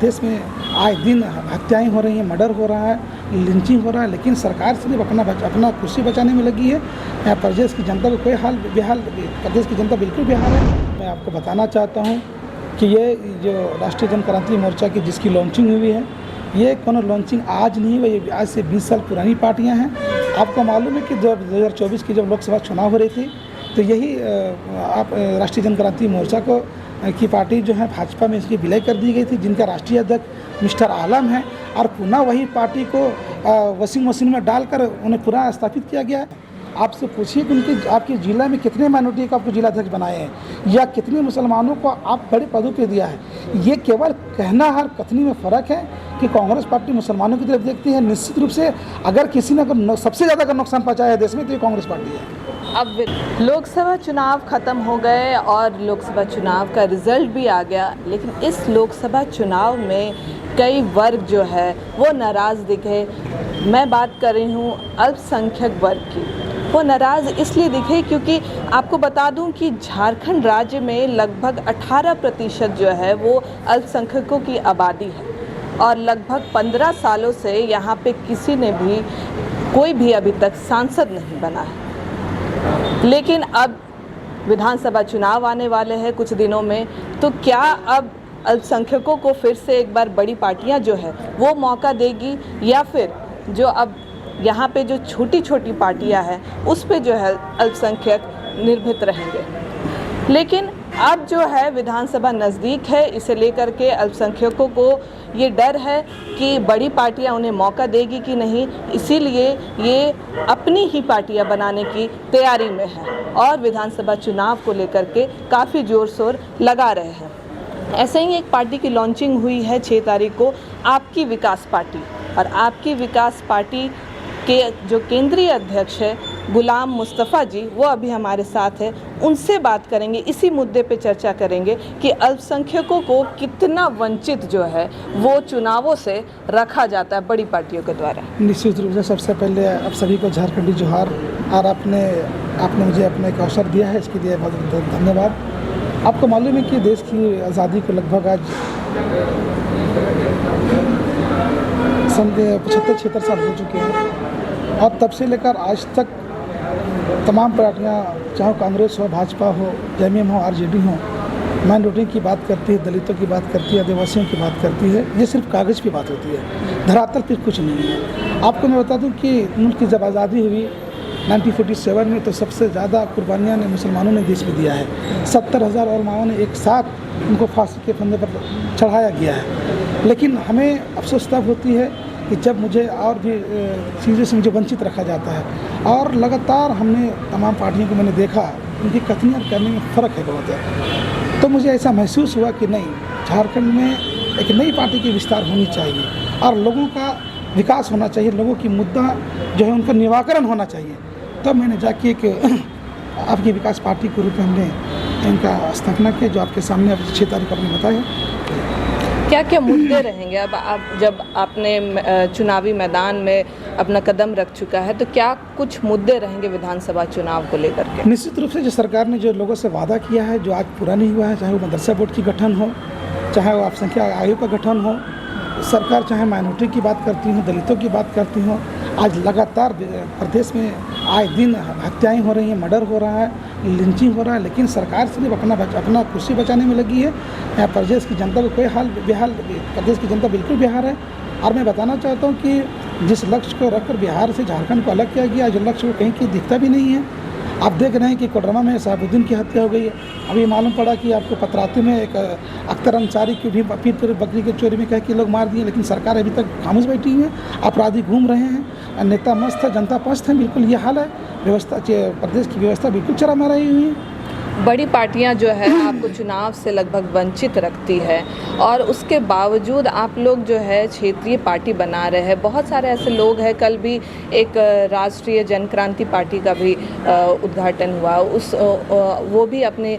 प्रदेश में आए दिन हत्याएं हो रही हैं, मर्डर हो रहा है, लिंचिंग हो रहा है, लेकिन सरकार सिर्फ अपना कुर्सी बचाने में लगी है। यहाँ प्रदेश की जनता को कोई हाल बेहाल, प्रदेश की जनता बिल्कुल बेहाल है। मैं आपको बताना चाहता हूँ कि ये जो राष्ट्रीय जन क्रांति मोर्चा की जिसकी लॉन्चिंग हुई है, ये कोनो लॉन्चिंग आज नहीं हुई, ये आज से 20 साल पुरानी पार्टियां हैं। आपको मालूम है कि जब 2024 की जब लोकसभा चुनाव हो रही थी तो यही आप राष्ट्रीय जन क्रांति मोर्चा की पार्टी जो है भाजपा में इसकी विलय कर दी गई थी, जिनका राष्ट्रीय अध्यक्ष मिस्टर आलम है, और पुनः वही पार्टी को वॉशिंग मशीन में डालकर उन्हें पुनः स्थापित किया गया है। आपसे पूछिए कि उनके आपके जिला में कितने माइनॉरिटी को आपको जिलाध्यक्ष बनाए हैं या कितने मुसलमानों को आप बड़े पदों पे दिया है। ये केवल कहना और कथनी में फ़र्क है कि कांग्रेस पार्टी मुसलमानों की तरफ देखती है। निश्चित रूप से अगर किसी ने अगर सबसे ज़्यादा अगर नुकसान पहुँचाया है देश में तो ये कांग्रेस पार्टी है। अब लोकसभा चुनाव ख़त्म हो गए और लोकसभा चुनाव का रिज़ल्ट भी आ गया, लेकिन इस लोकसभा चुनाव में कई वर्ग जो है वो नाराज़ दिखे। मैं बात कर रही हूँ अल्पसंख्यक वर्ग की। वो नाराज़ इसलिए दिखे क्योंकि आपको बता दूं कि झारखंड राज्य में लगभग 18% जो है वो अल्पसंख्यकों की आबादी है और लगभग 15 सालों से यहाँ पे किसी ने भी कोई भी अभी तक सांसद नहीं बना है। लेकिन अब विधानसभा चुनाव आने वाले हैं कुछ दिनों में, तो क्या अब अल्पसंख्यकों को फिर से एक बार बड़ी पार्टियाँ जो है वो मौका देगी या फिर जो अब यहाँ पे जो छोटी छोटी पार्टियाँ हैं उस पे जो है अल्पसंख्यक निर्भीत रहेंगे। लेकिन अब जो है विधानसभा नज़दीक है, इसे लेकर के अल्पसंख्यकों को ये डर है कि बड़ी पार्टियाँ उन्हें मौका देगी कि नहीं, इसीलिए ये अपनी ही पार्टियाँ बनाने की तैयारी में है और विधानसभा चुनाव को लेकर के काफ़ी ज़ोर शोर लगा रहे हैं। ऐसे ही एक पार्टी की लॉन्चिंग हुई है 6 तारीख को, आपकी विकास पार्टी, और आपकी विकास पार्टी के जो केंद्रीय अध्यक्ष है गुलाम मुस्तफ़ा जी, वो अभी हमारे साथ है। उनसे बात करेंगे, इसी मुद्दे पे चर्चा करेंगे कि अल्पसंख्यकों को कितना वंचित जो है वो चुनावों से रखा जाता है बड़ी पार्टियों के द्वारा। निश्चित रूप से सबसे पहले आप सभी को झारखंडी जोहार, और आपने मुझे अपना एक अवसर दिया है, इसके लिए बहुत बहुत धन्यवाद। आपको मालूम है कि देश की आज़ादी को लगभग आज 75-76 साल हो चुके हैं और तब से लेकर आज तक तमाम पार्टियां, चाहे कांग्रेस हो, भाजपा हो, जेएमएम हो, आरजेडी हो, माइनॉरिटी की बात करती है, दलितों की बात करती है, आदिवासियों की बात करती है। ये सिर्फ कागज़ की बात होती है, धरातल पर कुछ नहीं है। आपको मैं बता दूं कि मुल्क की जब आज़ादी हुई 1947 में, तो सबसे ज़्यादा कुर्बानियाँ ने मुसलमानों ने देश में दिया है। 70,000 उलमाओं ने एक साथ उनको फांसी के फंदे पर चढ़ाया गया है। लेकिन हमें अफसोस तब होती है कि जब मुझे और भी चीज़ों से मुझे वंचित रखा जाता है। और लगातार हमने तमाम पार्टियों को मैंने देखा, उनकी कथनी और करने में फ़र्क है बहुत है। तो मुझे ऐसा महसूस हुआ कि नहीं, झारखंड में एक नई पार्टी की विस्तार होनी चाहिए और लोगों का विकास होना चाहिए, लोगों की मुद्दा जो है उनका निराकरण होना चाहिए। तब मैंने जाके एक आपकी विकास पार्टी के रूप में हमने इनका स्थापना किया, जो आपके सामने 6 तारीख को आपने बताया। क्या क्या मुद्दे रहेंगे अब जब आपने चुनावी मैदान में अपना कदम रख चुका है, तो क्या कुछ मुद्दे रहेंगे विधानसभा चुनाव को लेकर के? निश्चित रूप से जो सरकार ने जो लोगों से वादा किया है, जो आज पूरा नहीं हुआ है, चाहे वो मदरसा बोर्ड की गठन हो, चाहे वो अल्पसंख्यक आयोग का गठन हो, सरकार चाहे माइनॉरिटी की बात करती हो, दलितों की बात करती हो, आज लगातार प्रदेश में आए दिन हत्याएं हो रही हैं, मर्डर हो रहा है, लिंचिंग हो रहा है, लेकिन सरकार सिर्फ अपना कुर्सी बचाने में लगी है। यहाँ प्रदेश की जनता को कोई हाल बेहाल, प्रदेश की जनता बिल्कुल बेहाल है। और मैं बताना चाहता हूँ कि जिस लक्ष्य को रखकर बिहार से झारखंड को अलग किया गया, जो लक्ष्य को कहीं की दिखता भी नहीं है। आप देख रहे हैं कि कोडरमा में साहबुद्दीन की हत्या हो गई है। अभी मालूम पड़ा कि आपको पतरातू में एक अख्तर अंसारी की भी पीर बकरी के चोरी में कह के लोग मार दिए, लेकिन सरकार अभी तक खामोश बैठी हुई है। अपराधी घूम रहे हैं, नेता मस्त है, जनता पस्त है। बिल्कुल ये हाल है, व्यवस्था, प्रदेश की व्यवस्था बिल्कुल चरमरा रही हुई है। बड़ी पार्टियां जो है आपको चुनाव से लगभग वंचित रखती है और उसके बावजूद आप लोग जो है क्षेत्रीय पार्टी बना रहे हैं। बहुत सारे ऐसे लोग हैं, कल भी एक राष्ट्रीय जन क्रांति पार्टी का भी उद्घाटन हुआ, वो भी अपनी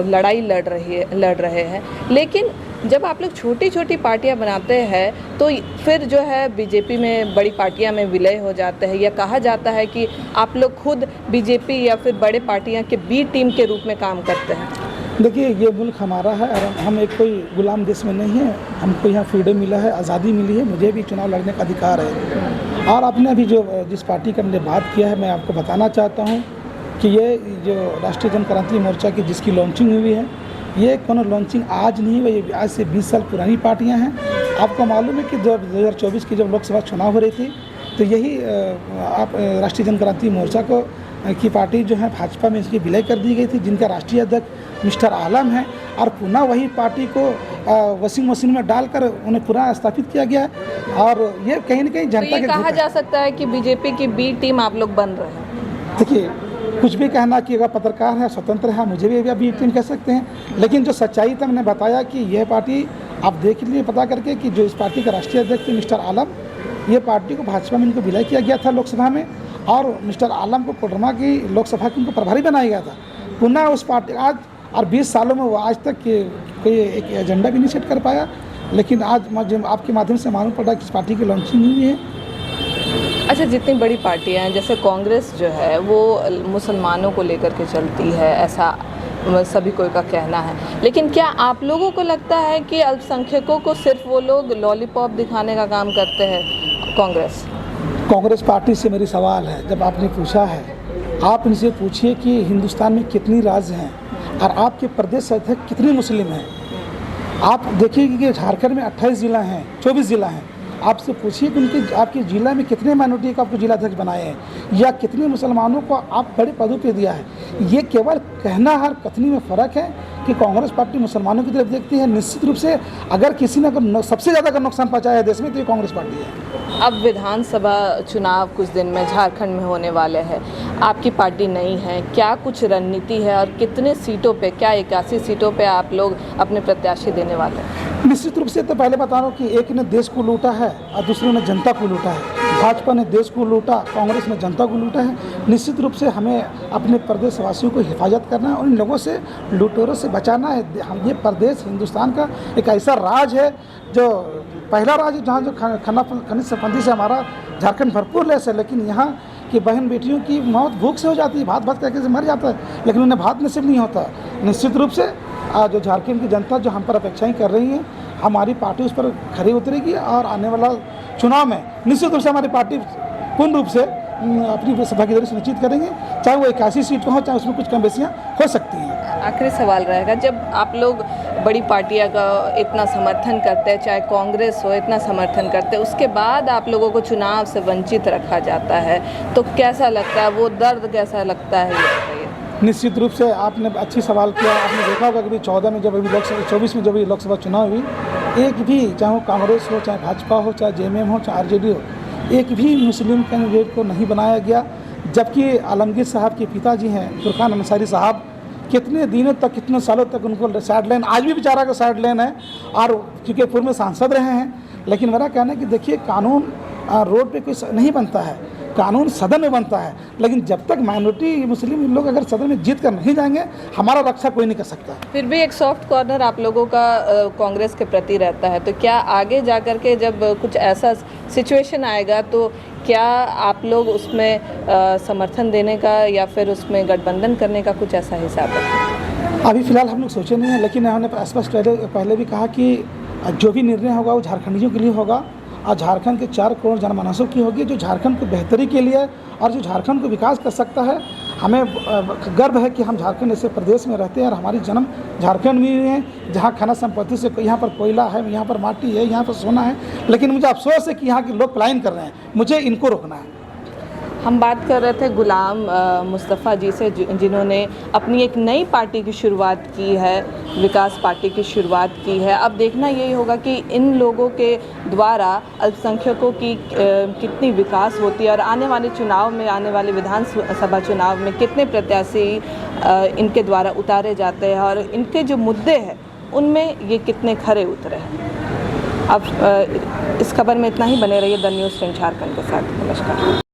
लड़ाई लड़ रहे हैं। लेकिन जब आप लोग छोटी छोटी पार्टियां बनाते हैं तो फिर जो है बीजेपी में बड़ी पार्टियां में विलय हो जाते हैं, या कहा जाता है कि आप लोग खुद बीजेपी या फिर बड़े पार्टियां के बी टीम के रूप में काम करते हैं। देखिए, ये मुल्क हमारा है और हम एक कोई गुलाम देश में नहीं है। हमको यहाँ फ्रीडम मिला है, आज़ादी मिली है, मुझे भी चुनाव लड़ने का अधिकार है। और आपने अभी जिस पार्टी का हमने बात किया है, मैं आपको बताना चाहता हूँ कि ये जो राष्ट्रीय जनक्रांति मोर्चा की जिसकी लॉन्चिंग हुई है, ये कोनो लॉन्चिंग आज नहीं हुई, ये आज से 20 साल पुरानी पार्टियाँ हैं। आपको मालूम है कि 2024 की जब लोकसभा चुनाव हो रही थी, तो यही आप राष्ट्रीय जनक्रांति मोर्चा की पार्टी जो है भाजपा में इसकी विलय कर दी गई थी, जिनका राष्ट्रीय अध्यक्ष मिस्टर आलम है, और पुनः वही पार्टी को वॉशिंग मशीन में डालकर उन्हें पुनः स्थापित किया गया है। और ये कहीं न कहीं जनता तो ये कहा जा सकता है कि बीजेपी की बी टीम आप लोग बन रहे हैं। देखिए, कुछ भी कहना कि अगर पत्रकार है, स्वतंत्र है, मुझे भी अभी टीम कह सकते हैं, लेकिन जो सच्चाई था मैंने बताया कि यह पार्टी आप देख लीजिए पता करके कि जो इस पार्टी का राष्ट्रीय अध्यक्ष मिस्टर आलम, ये पार्टी को भाजपा में इनको विलय किया गया था लोकसभा में, और मिस्टर आलम को कोडरमा की लोकसभा की उनको प्रभारी बनाया गया था। पुनः उस पार्टी आज और 20 सालों में वो आज तक कोई एक एजेंडा भी नहीं सेट कर पाया, लेकिन आज आपके माध्यम से मालूम पड़ा कि इस पार्टी की लॉन्चिंग हुई है। अच्छा, जितनी बड़ी पार्टियां हैं, जैसे कांग्रेस जो है वो मुसलमानों को लेकर के चलती है, ऐसा सभी कोई का कहना है, लेकिन क्या आप लोगों को लगता है कि अल्पसंख्यकों को सिर्फ वो लोग लॉलीपॉप दिखाने का काम करते हैं? कांग्रेस पार्टी से मेरी सवाल है, जब आपने पूछा है, आप इनसे पूछिए कि हिंदुस्तान में कितनी राज्य हैं और आपके प्रदेश अध्यक्ष कितने मुस्लिम हैं। आप देखिए कि झारखंड में 28 ज़िला हैं, 24 ज़िला हैं। आपसे पूछिए कि उनके आपके ज़िला में कितने माइनॉरिटी को आपको जिलाध्यक्ष बनाए हैं, या कितने मुसलमानों को आप बड़े पदों पे दिया है। ये केवल कहना और कथनी में फ़र्क है कि कांग्रेस पार्टी मुसलमानों की तरफ देखती है। निश्चित रूप से अगर किसी ने अगर सबसे ज़्यादा अगर नुकसान पहुँचाया है देश में, तो ये कांग्रेस पार्टी है। अब विधानसभा चुनाव कुछ दिन में झारखंड में होने वाले हैं, आपकी पार्टी नहीं है, क्या कुछ रणनीति है और कितने सीटों पे, क्या 81 सीटों पे आप लोग अपने प्रत्याशी देने वाले हैं? निश्चित रूप से तो पहले बता रहा हूँ कि एक ने देश को लूटा है और दूसरे ने जनता को लूटा है। भाजपा ने देश को लूटा, कांग्रेस ने जनता को लूटा है। निश्चित रूप से हमें अपने प्रदेशवासियों को हिफाजत करना है और इन लोगों से लूटेरों से बचाना है। ये प्रदेश हिंदुस्तान का एक ऐसा राज है, जो पहला राज है जहाँ जो खनिज संपत्ति से हमारा झारखंड भरपूर लेस है, लेकिन यहाँ की बहन बेटियों की मौत भूख से हो जाती है, भात भात करके से मर जाता है, लेकिन उन्हें भात नसीब नहीं होता। निश्चित रूप से जो झारखंड की जनता जो हम पर अपेक्षाएं कर रही है, हमारी पार्टी उस पर खरी उतरेगी और आने वाला चुनाव में निश्चित रूप से हमारी पार्टी पूर्ण रूप से अपनी सहभागीदारी सुनिश्चित करेंगे, चाहे वो 81 सीट हो, चाहे उसमें कुछ कम बेसियाँ हो सकती हैं। आखिरी सवाल रहेगा, जब आप लोग बड़ी पार्टियां का इतना समर्थन करते हैं, चाहे कांग्रेस हो इतना समर्थन करते हैं, उसके बाद आप लोगों को चुनाव से वंचित रखा जाता है, तो कैसा लगता है, वो दर्द कैसा लगता है, ये बताइए। निश्चित रूप से आपने अच्छी सवाल किया। आपने देखा होगा कि 14 में जब अभी लोकसभा, 24 में जब अभी लोकसभा चुनाव हुई, एक भी, चाहे वो कांग्रेस हो, चाहे भाजपा हो, चाहे जेएमएम हो, चाहे आरजेडी हो, एक भी मुस्लिम कैंडिडेट को नहीं बनाया गया। जबकि आलमगीर साहब के पिताजी हैं फुरकान अंसारी साहब, कितने दिनों तक, कितने सालों तक उनको साइड लाइन, आज भी बेचारा का साइड लाइन है, और चूँकि पूर्व में सांसद रहे हैं। लेकिन मेरा कहना है कि देखिए, कानून रोड पे कोई नहीं बनता है, कानून सदन में बनता है, लेकिन जब तक माइनॉरिटी मुस्लिम लोग अगर सदन में जीत कर नहीं जाएंगे, हमारा रक्षा कोई नहीं कर सकता। फिर भी एक सॉफ्ट कॉर्नर आप लोगों का कांग्रेस के प्रति रहता है, तो क्या आगे जा कर के जब कुछ ऐसा सिचुएशन आएगा, तो क्या आप लोग उसमें समर्थन देने का या फिर उसमें गठबंधन करने का कुछ ऐसा हिसाब है? अभी फ़िलहाल हम लोग सोचे नहीं हैं, लेकिन हमने स्पष्ट पहले भी कहा कि जो भी निर्णय होगा वो झारखंडियों के लिए होगा और झारखंड के 4 करोड़ जनमानसों की होगी, जो झारखंड को बेहतरी के लिए और जो झारखंड को विकास कर सकता है। हमें गर्व है कि हम झारखंड ऐसे प्रदेश में रहते हैं और हमारी जन्म झारखंड में हुई है, जहाँ खनिज संपत्ति से यहाँ पर कोयला है, यहाँ पर माटी है, यहाँ पर सोना है, लेकिन मुझे अफसोस है कि यहाँ के लोग पलायन कर रहे हैं। मुझे इनको रोकना है। हम बात कर रहे थे गुलाम मुस्तफ़ा जी से, जिन्होंने अपनी एक नई पार्टी की शुरुआत की है, विकास पार्टी की शुरुआत की है। अब देखना यही होगा कि इन लोगों के द्वारा अल्पसंख्यकों की कितनी विकास होती है और आने वाले चुनाव में, आने वाले विधानसभा चुनाव में कितने प्रत्याशी इनके द्वारा उतारे जाते हैं और इनके जो मुद्दे हैं उनमें ये कितने खरे उतरे हैं। अब इस खबर में इतना ही, बने रहिए द न्यूज़ 10 झारखंड के साथ। नमस्कार।